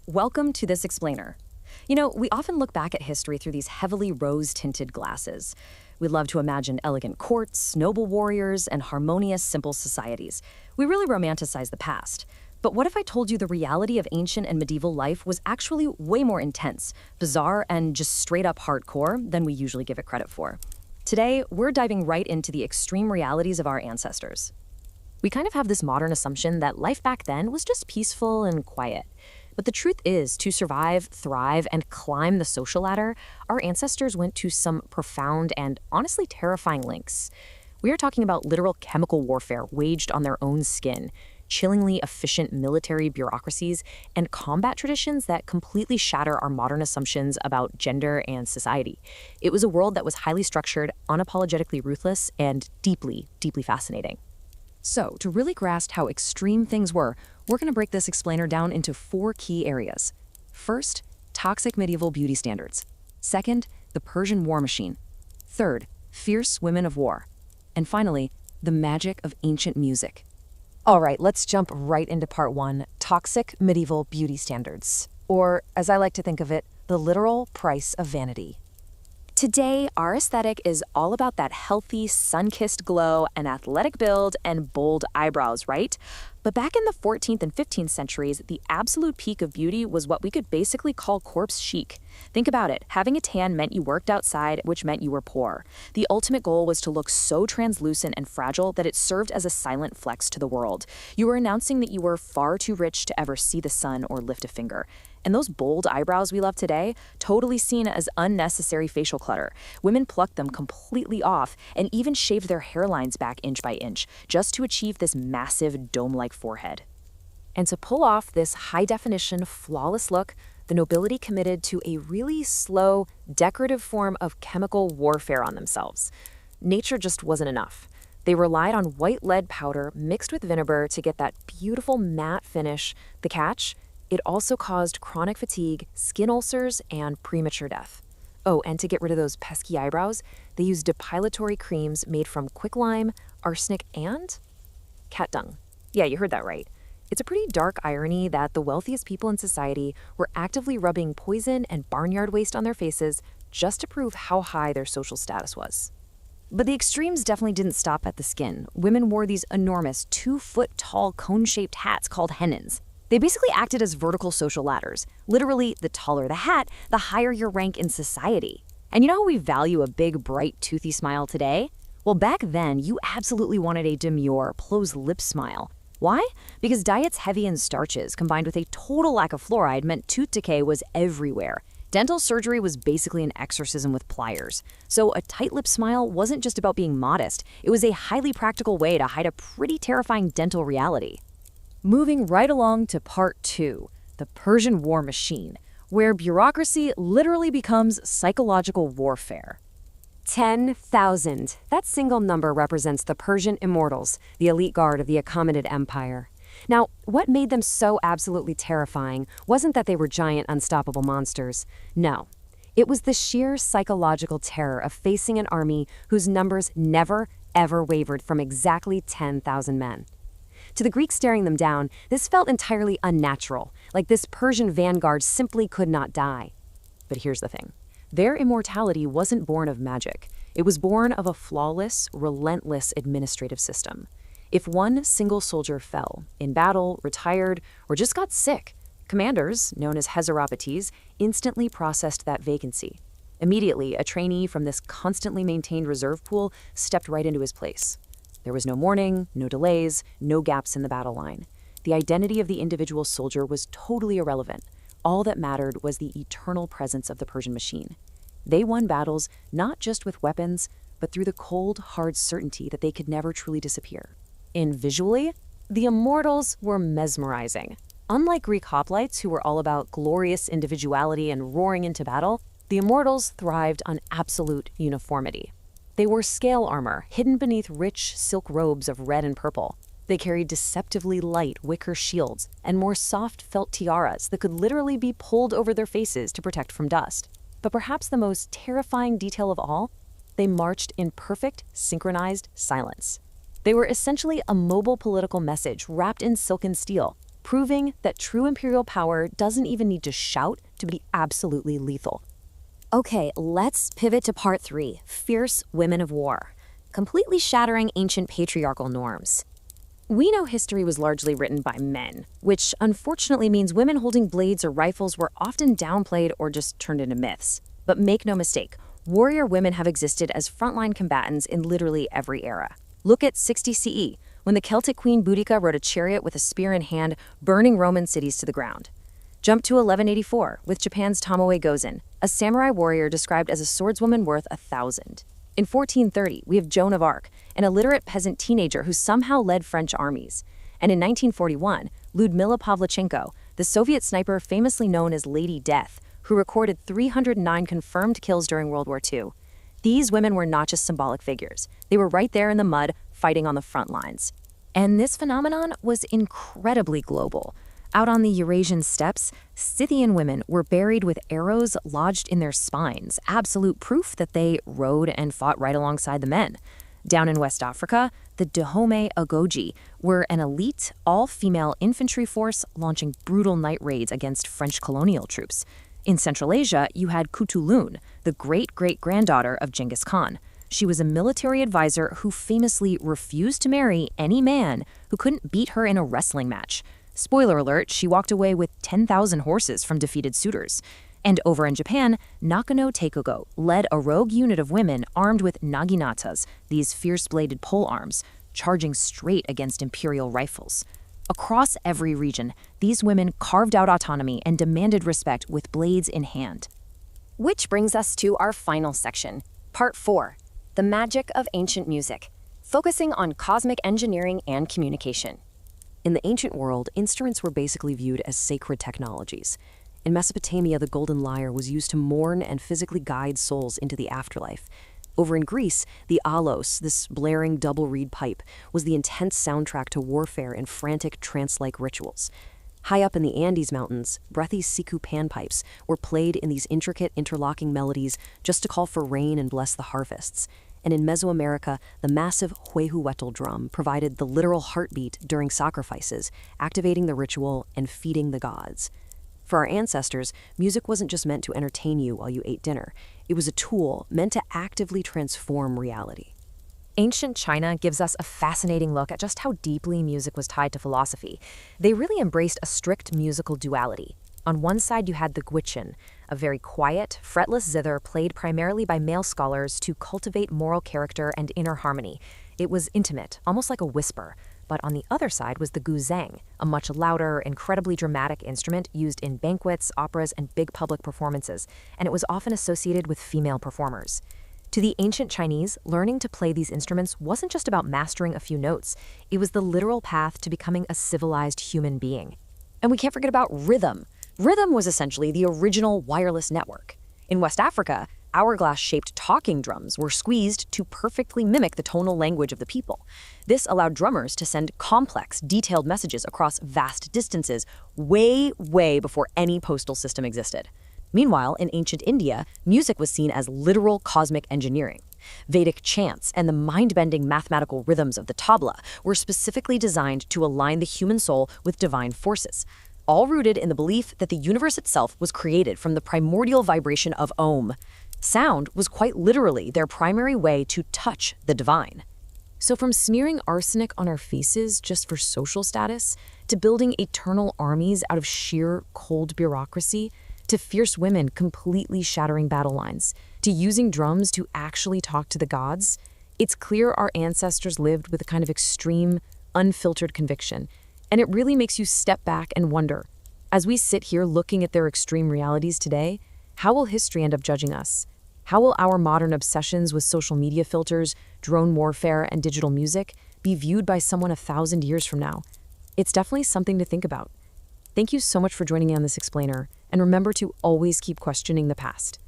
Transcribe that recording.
Welcome to This Explainer. You know, we often look back at history through these heavily rose-tinted glasses. We love to imagine elegant courts, noble warriors, and harmonious, simple societies. We really romanticize the past. But what if I told you the reality of ancient and medieval life was actually way more intense, bizarre, and just straight-up hardcore than we usually give it credit for? Today, we're diving right into the extreme realities of our ancestors. We kind of have this modern assumption that life back then was just peaceful and quiet. But the truth is, to survive, thrive, and climb the social ladder, our ancestors went to some profound and honestly terrifying lengths. We are talking about literal chemical warfare waged on their own skin, chillingly efficient military bureaucracies, and combat traditions that completely shatter our modern assumptions about gender and society. It was a world that was highly structured, unapologetically ruthless, and deeply, deeply fascinating. So, to really grasp how extreme things were, we're going to break this explainer down into 4 key areas. First, toxic medieval beauty standards. Second, the Persian war machine. Third, fierce women of war. And finally, the magic of ancient music. All right, let's jump right into part 1, toxic medieval beauty standards. Or, as I like to think of it, the literal price of vanity. Today, our aesthetic is all about that healthy, sun-kissed glow, and athletic build, and bold eyebrows, right? But back in the 14th and 15th centuries, the absolute peak of beauty was what we could basically call corpse chic. Think about it. Having a tan meant you worked outside, which meant you were poor. The ultimate goal was to look so translucent and fragile that it served as a silent flex to the world. You were announcing that you were far too rich to ever see the sun or lift a finger. And those bold eyebrows we love today, totally seen as unnecessary facial clutter. Women plucked them completely off and even shaved their hairlines back inch by inch, just to achieve this massive dome-like forehead. And to pull off this high-definition, flawless look, the nobility committed to a really slow, decorative form of chemical warfare on themselves. Nature just wasn't enough. They relied on white lead powder mixed with vinegar to get that beautiful matte finish. The catch? It also caused chronic fatigue, skin ulcers, and premature death. Oh, and to get rid of those pesky eyebrows, they used depilatory creams made from quicklime, arsenic, and cat dung. Yeah, you heard that right. It's a pretty dark irony that the wealthiest people in society were actively rubbing poison and barnyard waste on their faces just to prove how high their social status was. But the extremes definitely didn't stop at the skin. Women wore these enormous 2-foot-tall cone-shaped hats called hennins. They basically acted as vertical social ladders. Literally, the taller the hat, the higher your rank in society. And you know how we value a big, bright, toothy smile today? Well, back then, you absolutely wanted a demure, closed lip smile. Why? Because diets heavy in starches combined with a total lack of fluoride meant tooth decay was everywhere. Dental surgery was basically an exorcism with pliers. So a tight lip smile wasn't just about being modest. It was a highly practical way to hide a pretty terrifying dental reality. Moving right along to part 2, the Persian war machine, where bureaucracy literally becomes psychological warfare. 10,000. That single number represents the Persian immortals, the elite guard of the Achaemenid Empire. Now, what made them so absolutely terrifying wasn't that they were giant, unstoppable monsters. No. It was the sheer psychological terror of facing an army whose numbers never, ever wavered from exactly 10,000 men. To the Greeks staring them down, this felt entirely unnatural, like this Persian vanguard simply could not die. But here's the thing. Their immortality wasn't born of magic. It was born of a flawless, relentless administrative system. If one single soldier fell, in battle, retired, or just got sick, commanders, known as Hezarapates, instantly processed that vacancy. Immediately, a trainee from this constantly maintained reserve pool stepped right into his place. There was no mourning, no delays, no gaps in the battle line. The identity of the individual soldier was totally irrelevant. All that mattered was the eternal presence of the Persian machine. They won battles not just with weapons, but through the cold, hard certainty that they could never truly disappear. And visually, the immortals were mesmerizing. Unlike Greek hoplites, who were all about glorious individuality and roaring into battle, the immortals thrived on absolute uniformity. They wore scale armor, hidden beneath rich silk robes of red and purple. They carried deceptively light wicker shields and more soft felt tiaras that could literally be pulled over their faces to protect from dust. But perhaps the most terrifying detail of all, they marched in perfect, synchronized silence. They were essentially a mobile political message wrapped in silken steel, proving that true imperial power doesn't even need to shout to be absolutely lethal. Okay, let's pivot to part 3, fierce women of war, completely shattering ancient patriarchal norms. We know history was largely written by men, which unfortunately means women holding blades or rifles were often downplayed or just turned into myths. But make no mistake, warrior women have existed as frontline combatants in literally every era. Look at 60 CE, when the Celtic queen Boudica rode a chariot with a spear in hand, burning Roman cities to the ground. Jump to 1184, with Japan's Tomoe Gozen, a samurai warrior described as a swordswoman worth 1,000. In 1430, we have Joan of Arc, an illiterate peasant teenager who somehow led French armies. And in 1941, Lyudmila Pavlichenko, the Soviet sniper famously known as Lady Death, who recorded 309 confirmed kills during World War II. These women were not just symbolic figures. They were right there in the mud, fighting on the front lines. And this phenomenon was incredibly global. Out on the Eurasian steppes, Scythian women were buried with arrows lodged in their spines, absolute proof that they rode and fought right alongside the men. Down in West Africa, the Dahomey Agoji were an elite, all-female infantry force launching brutal night raids against French colonial troops. In Central Asia, you had Kutulun, the great-great-granddaughter of Genghis Khan. She was a military advisor who famously refused to marry any man who couldn't beat her in a wrestling match. Spoiler alert, she walked away with 10,000 horses from defeated suitors. And over in Japan, Nakano Teikogo led a rogue unit of women armed with naginatas, these fierce-bladed polearms, charging straight against imperial rifles. Across every region, these women carved out autonomy and demanded respect with blades in hand. Which brings us to our final section, Part 4, the magic of ancient music, focusing on cosmic engineering and communication. In the ancient world, instruments were basically viewed as sacred technologies. In Mesopotamia, the golden lyre was used to mourn and physically guide souls into the afterlife. Over in Greece, the alos, this blaring double reed pipe, was the intense soundtrack to warfare and frantic trance-like rituals. High up in the Andes Mountains, breathy siku panpipes were played in these intricate interlocking melodies just to call for rain and bless the harvests. And in Mesoamerica, the massive huehuetl drum provided the literal heartbeat during sacrifices, activating the ritual and feeding the gods. For our ancestors, music wasn't just meant to entertain you while you ate dinner. It was a tool meant to actively transform reality. Ancient China gives us a fascinating look at just how deeply music was tied to philosophy. They really embraced a strict musical duality. On one side, you had the guichen, a very quiet, fretless zither played primarily by male scholars to cultivate moral character and inner harmony. It was intimate, almost like a whisper. But on the other side was the guzheng, a much louder, incredibly dramatic instrument used in banquets, operas, and big public performances, and it was often associated with female performers. To the ancient Chinese, learning to play these instruments wasn't just about mastering a few notes. It was the literal path to becoming a civilized human being. And we can't forget about rhythm. Rhythm was essentially the original wireless network. In West Africa, hourglass-shaped talking drums were squeezed to perfectly mimic the tonal language of the people. This allowed drummers to send complex, detailed messages across vast distances way before any postal system existed. Meanwhile, in ancient India, music was seen as literal cosmic engineering. Vedic chants and the mind-bending mathematical rhythms of the tabla were specifically designed to align the human soul with divine forces, all rooted in the belief that the universe itself was created from the primordial vibration of Om. Sound was quite literally their primary way to touch the divine. So from smearing arsenic on our faces just for social status, to building eternal armies out of sheer cold bureaucracy, to fierce women completely shattering battle lines, to using drums to actually talk to the gods, it's clear our ancestors lived with a kind of extreme, unfiltered conviction. And it really makes you step back and wonder, as we sit here looking at their extreme realities today, how will history end up judging us? How will our modern obsessions with social media filters, drone warfare, and digital music be viewed by someone 1,000 years from now? It's definitely something to think about. Thank you so much for joining me on this explainer, and remember to always keep questioning the past.